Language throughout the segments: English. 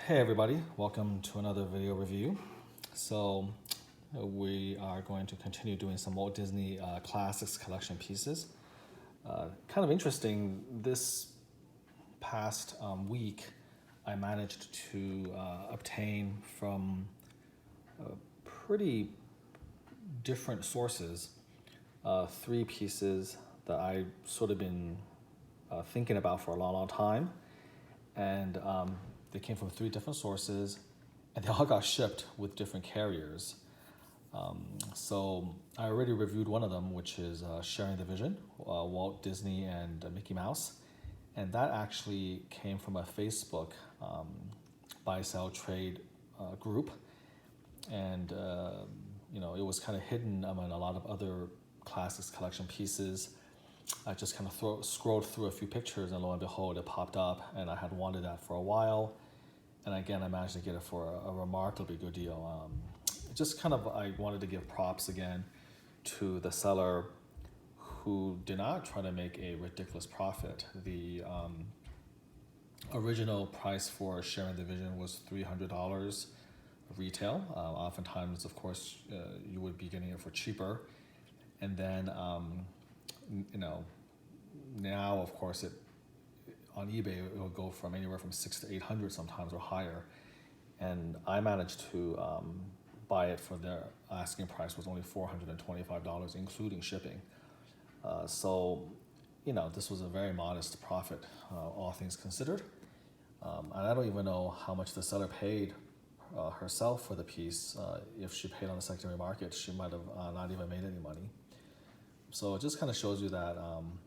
Hey everybody, welcome to another video review. So we are going to continue doing some Walt Disney Classics collection pieces. Kind of interesting, this past week I managed to obtain from pretty different sources three pieces that I sort of been thinking about for a long time. And they came from three different sources, and they all got shipped with different carriers. So I already reviewed one of them, which is Sharing the Vision, Walt Disney and Mickey Mouse. And that actually came from a Facebook buy, sell, trade group. And it was kind of hidden among a lot of other classics collection pieces. I just kind of scrolled through a few pictures, and lo and behold, it popped up, and I had wanted that for a while. And again, I managed to get it for a remarkably good deal. I wanted to give props again to the seller who did not try to make a ridiculous profit. The original price for Sharing the Vision was $300 retail. Oftentimes, of course, you would be getting it for cheaper. And then, now, of course, on eBay, it will go from anywhere from $600 to $800 sometimes or higher. And I managed to buy it for their asking price was only $425, including shipping. This was a very modest profit, all things considered. And I don't even know how much the seller paid herself for the piece. If she paid on the secondary market, she might have not even made any money. So it just kind of shows you that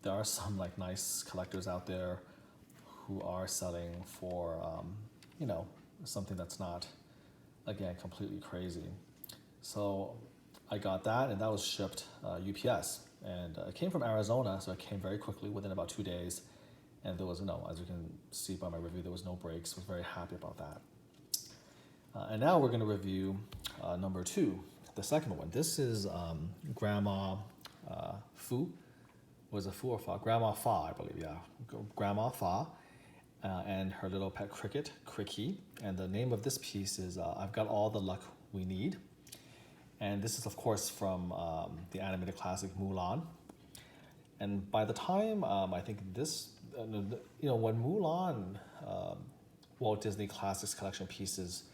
there are some nice collectors out there who are selling for something that's not, again, completely crazy. So I got that, and that was shipped UPS, and it came from Arizona, so it came very quickly within about 2 days. And there was as you can see by my review, there was no breaks. I was very happy about that. And now we're going to review number 2, the second one. This is Grandma Fu. Was it Fu or Fa? Grandma Fa, I believe, yeah. Grandma Fa and her little pet cricket, Cri-Kee. And the name of this piece is I've Got All the Luck We Need. And this is, of course, from the animated classic Mulan. And by the time, I think this, when Mulan Walt Disney Classics Collection pieces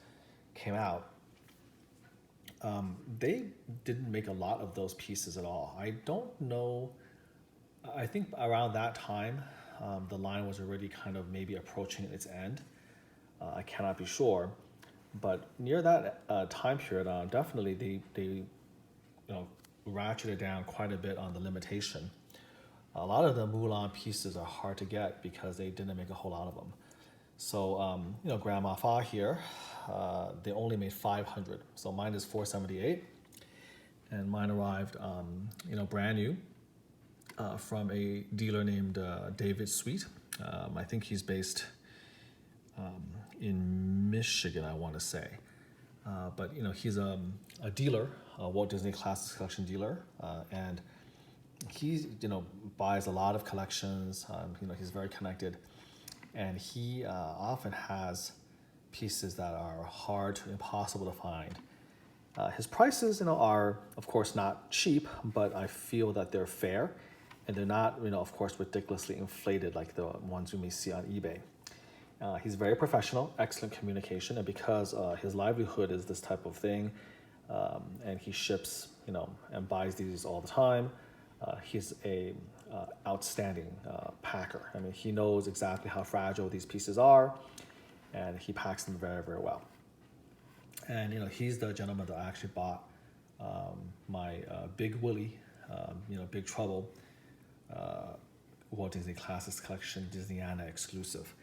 came out, they didn't make a lot of those pieces at all. I don't know. I think around that time, the line was already kind of maybe approaching its end. I cannot be sure, but near that time period, definitely they ratcheted down quite a bit on the limitation. A lot of the Mulan pieces are hard to get because they didn't make a whole lot of them. So Grandma Fa here, they only made 500. So mine is 478, and mine arrived brand new from a dealer named David Sweet. I think he's based in Michigan, I want to say. But he's a dealer, a Walt Disney Classics Collection dealer, and he buys a lot of collections. He's very connected, and he often has pieces that are hard to impossible to find. His prices are of course not cheap, but I feel that they're fair, and they're not of course ridiculously inflated like the ones you may see on eBay. He's very professional, excellent communication, and because his livelihood is this type of thing, and he ships and buys these all the time, he's a outstanding packer. I mean, he knows exactly how fragile these pieces are, and he packs them very, very well. And he's the gentleman that I actually bought my Big Willie, Big Trouble Walt Disney Classics Collection Disneyana exclusive.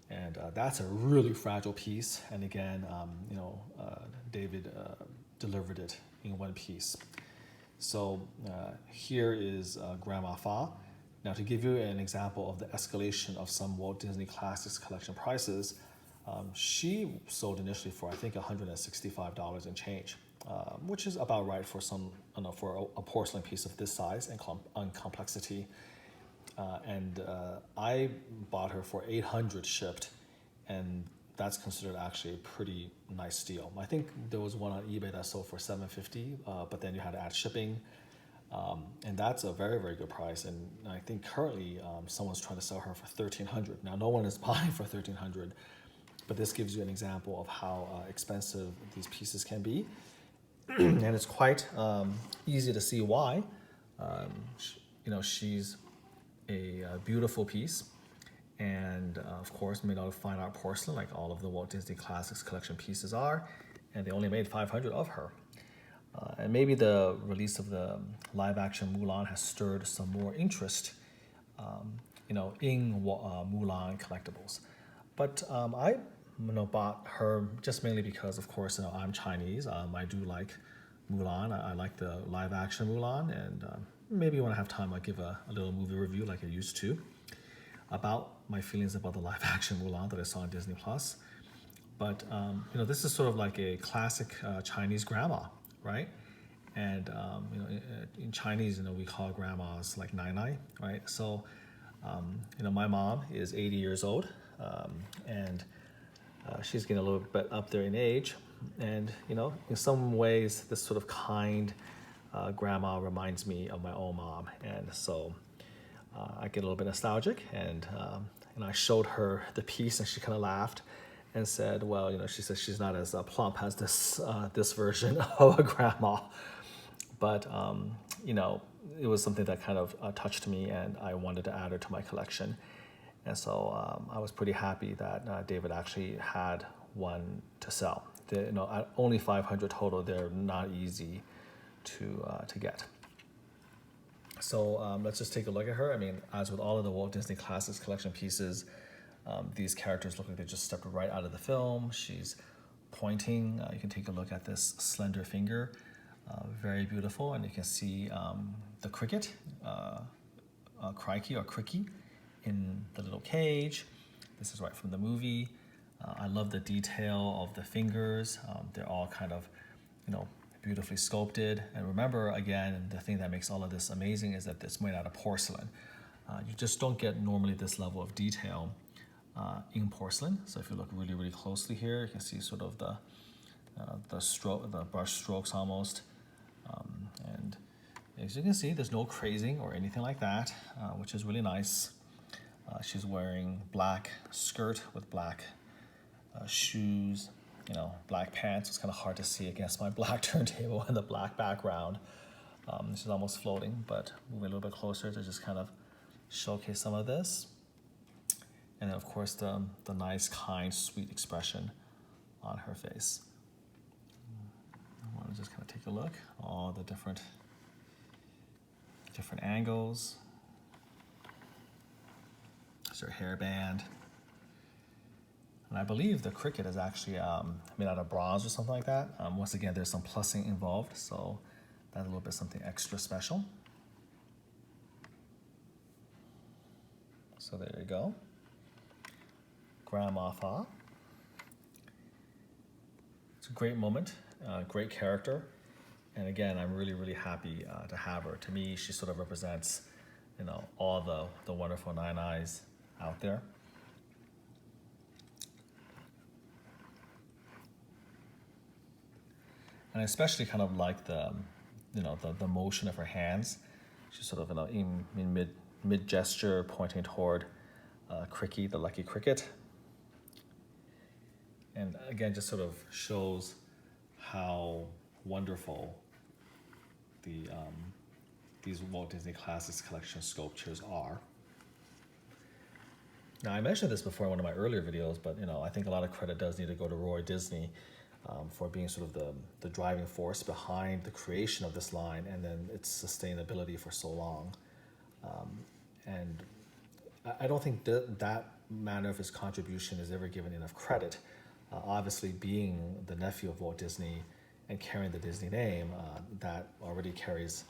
And that's a really fragile piece. And again, David delivered it in one piece. So here is Grandma Fa. Now, to give you an example of the escalation of some Walt Disney Classics Collection prices, she sold initially for I think $165 and change, which is about right for for a porcelain piece of this size and complexity. I bought her for $800 shipped, and that's considered actually a pretty nice steal. I think there was one on eBay that sold for $750, but then you had to add shipping, and that's a very, very good price. And I think currently someone's trying to sell her for $1,300. Now, no one is buying for $1,300, but this gives you an example of how expensive these pieces can be, and it's quite easy to see why. She's a beautiful piece, and of course made out of fine art porcelain, like all of the Walt Disney Classics collection pieces are, and they only made 500 of her. And maybe the release of the live-action Mulan has stirred some more interest, in Mulan collectibles. But I bought her just mainly because, of course, I'm Chinese. I do like Mulan. I like the live-action Mulan, and maybe when I have time, I'll give a little movie review like I used to about my feelings about the live-action Mulan that I saw on Disney Plus. But this is sort of like a classic Chinese grandma, right? And in Chinese, we call grandmas like Nai Nai, right? So, my mom is 80 years old, and she's getting a little bit up there in age, and in some ways, this sort of kind grandma reminds me of my own mom, and so I get a little bit nostalgic, and I showed her the piece, and she kind of laughed and said, well, she says she's not as plump as this version of a grandma, but it was something that kind of touched me, and I wanted to add her to my collection. And so I was pretty happy that David actually had one to sell. Only 500 total. They're not easy to get. So let's just take a look at her. I mean, as with all of the Walt Disney Classics collection pieces, these characters look like they just stepped right out of the film. She's pointing. You can take a look at this slender finger. Very beautiful. And you can see the cricket, Cri-Kee or Cri-Kee, in the little cage. This is right from the movie. I love the detail of the fingers. They're all kind of, beautifully sculpted. And remember, again, the thing that makes all of this amazing is that it's made out of porcelain. You just don't get normally this level of detail in porcelain. So if you look really, really closely here, you can see sort of the brush strokes almost. And as you can see, there's no crazing or anything like that, which is really nice. She's wearing black skirt with black shoes, black pants. It's kind of hard to see against my black turntable and the black background. This is almost floating, but moving a little bit closer to just kind of showcase some of this. And then, of course, the nice, kind, sweet expression on her face. I want to just kind of take a look, all the different angles. There's her hairband. And I believe the cricket is actually made out of bronze or something like that. Once again, there's some plussing involved, so that's a little bit something extra special. So there you go. Grandma Fa. It's a great moment, great character. And again, I'm really, really happy to have her. To me, she sort of represents, all the wonderful Nai Nais out there. And I especially kind of like the motion of her hands. She's sort of in mid gesture, pointing toward Cri-Kee, the lucky cricket. And again, just sort of shows how wonderful these Walt Disney Classics collection sculptures are. Now, I mentioned this before in one of my earlier videos, but I think a lot of credit does need to go to Roy Disney for being sort of the driving force behind the creation of this line and then its sustainability for so long. And I don't think that manner of his contribution is ever given enough credit. Obviously, being the nephew of Walt Disney and carrying the Disney name, that already carries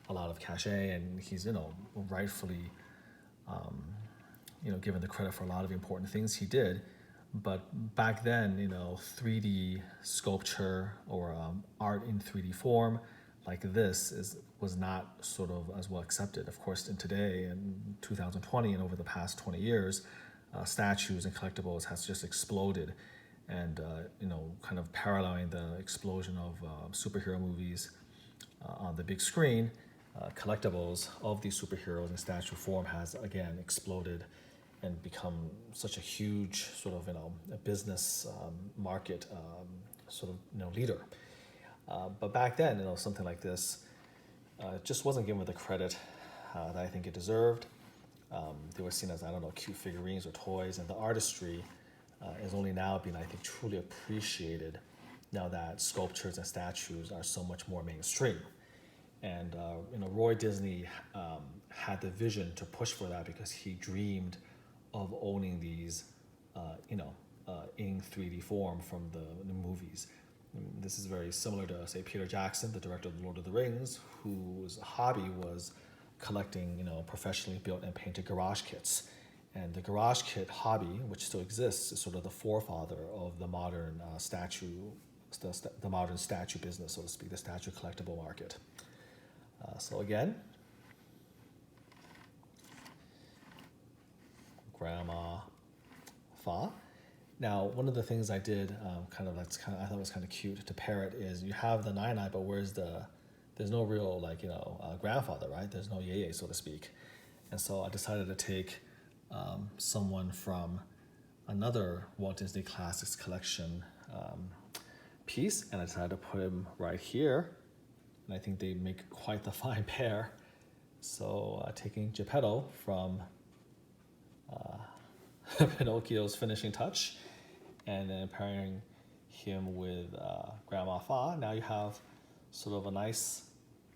a lot of cachet, and he's rightfully given the credit for a lot of important things he did. But back then, 3D sculpture or art in 3D form like this was not sort of as well accepted. Of course, in today, in 2020 and over the past 20 years, statues and collectibles has just exploded. and kind of paralleling the explosion of superhero movies on the big screen. Collectibles of these superheroes in statue form has again exploded and become such a huge sort of a business market sort of leader. But back then, something like this just wasn't given the credit that I think it deserved. They were seen as, I don't know, cute figurines or toys, and the artistry is only now being, I think, truly appreciated now that sculptures and statues are so much more mainstream. And Roy Disney had the vision to push for that because he dreamed of owning these, in 3D form from the movies. And this is very similar to, say, Peter Jackson, the director of The Lord of the Rings, whose hobby was collecting, professionally built and painted garage kits. And the garage kit hobby, which still exists, is sort of the forefather of the modern the modern statue business, so to speak, the statue collectible market. So again, Grandma Fa. Now, one of the things I did, I thought was kind of cute to parrot is you have the nine but there's no real grandfather, right? There's no yeye, so to speak. And so I decided to take someone from another Walt Disney Classics collection piece, and I decided to put him right here. And I think they make quite the fine pair. So taking Geppetto from Pinocchio's Finishing Touch, and then pairing him with Grandma Fa. Now you have sort of a nice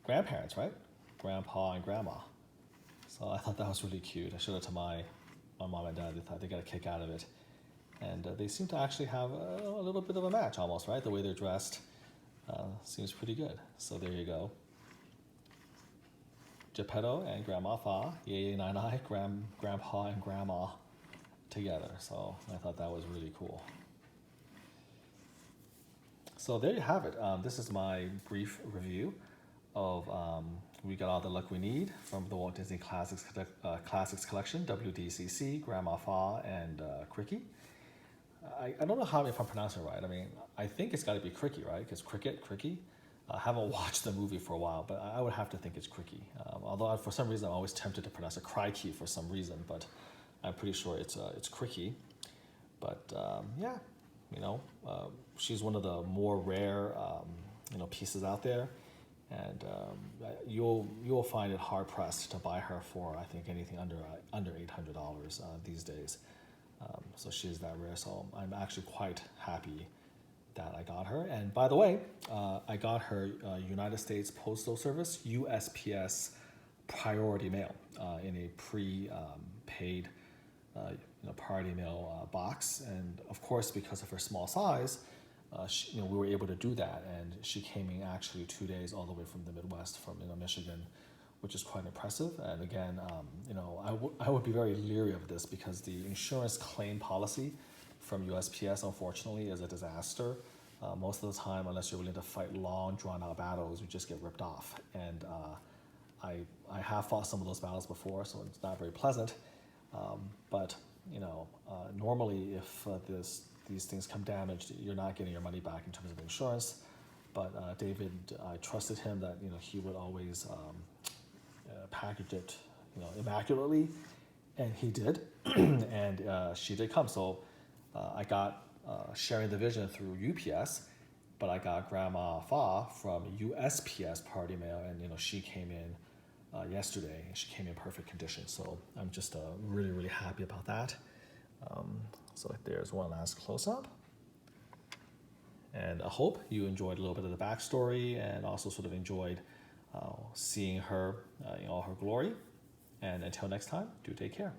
grandparents, right? Grandpa and Grandma. So I thought that was really cute. I showed it to my mom and dad. They thought they got a kick out of it. And they seem to actually have a little bit of a match almost, right? The way they're dressed seems pretty good. So there you go. Geppetto and Grandma Fa, Yeye Nine, Grandpa and Grandma together. So I thought that was really cool. So there you have it. This is my brief review of We Got All the Luck We Need from the Walt Disney Classics Collection, WDCC, Grandma Fa, and Cri-Kee. I don't know if I'm pronouncing it right. I mean, I think it's got to be Cri-Kee, right? Because Cri-Kee. I haven't watched the movie for a while, but I would have to think it's Cri-Kee. Although for some reason I'm always tempted to pronounce it Cri-Kee for some reason, but I'm pretty sure it's Cri-Kee. But yeah, she's one of the more rare pieces out there, and you'll find it hard pressed to buy her for, I think, anything under $800 these days. So she's that rare. So I'm actually quite happy that I got her. And by the way, I got her United States Postal Service USPS priority mail in a pre-paid priority mail box. And of course, because of her small size, we were able to do that. And she came in actually 2 days all the way from the Midwest, from Michigan, which is quite impressive. And again, I would be very leery of this because the insurance claim policy from USPS, unfortunately, is a disaster. Most of the time, unless you're willing to fight long, drawn-out battles, you just get ripped off. And I have fought some of those battles before, so it's not very pleasant. But normally, if these things come damaged, you're not getting your money back in terms of insurance. But David, I trusted him that he would always package it immaculately, and he did. And she did come. So I got Sharing the Vision through UPS, but I got Grandma Fa from USPS Party Mail, and she came in yesterday, and she came in perfect condition. So I'm just really, really happy about that. So there's one last close-up. And I hope you enjoyed a little bit of the backstory and also sort of enjoyed seeing her in all her glory. And until next time, do take care.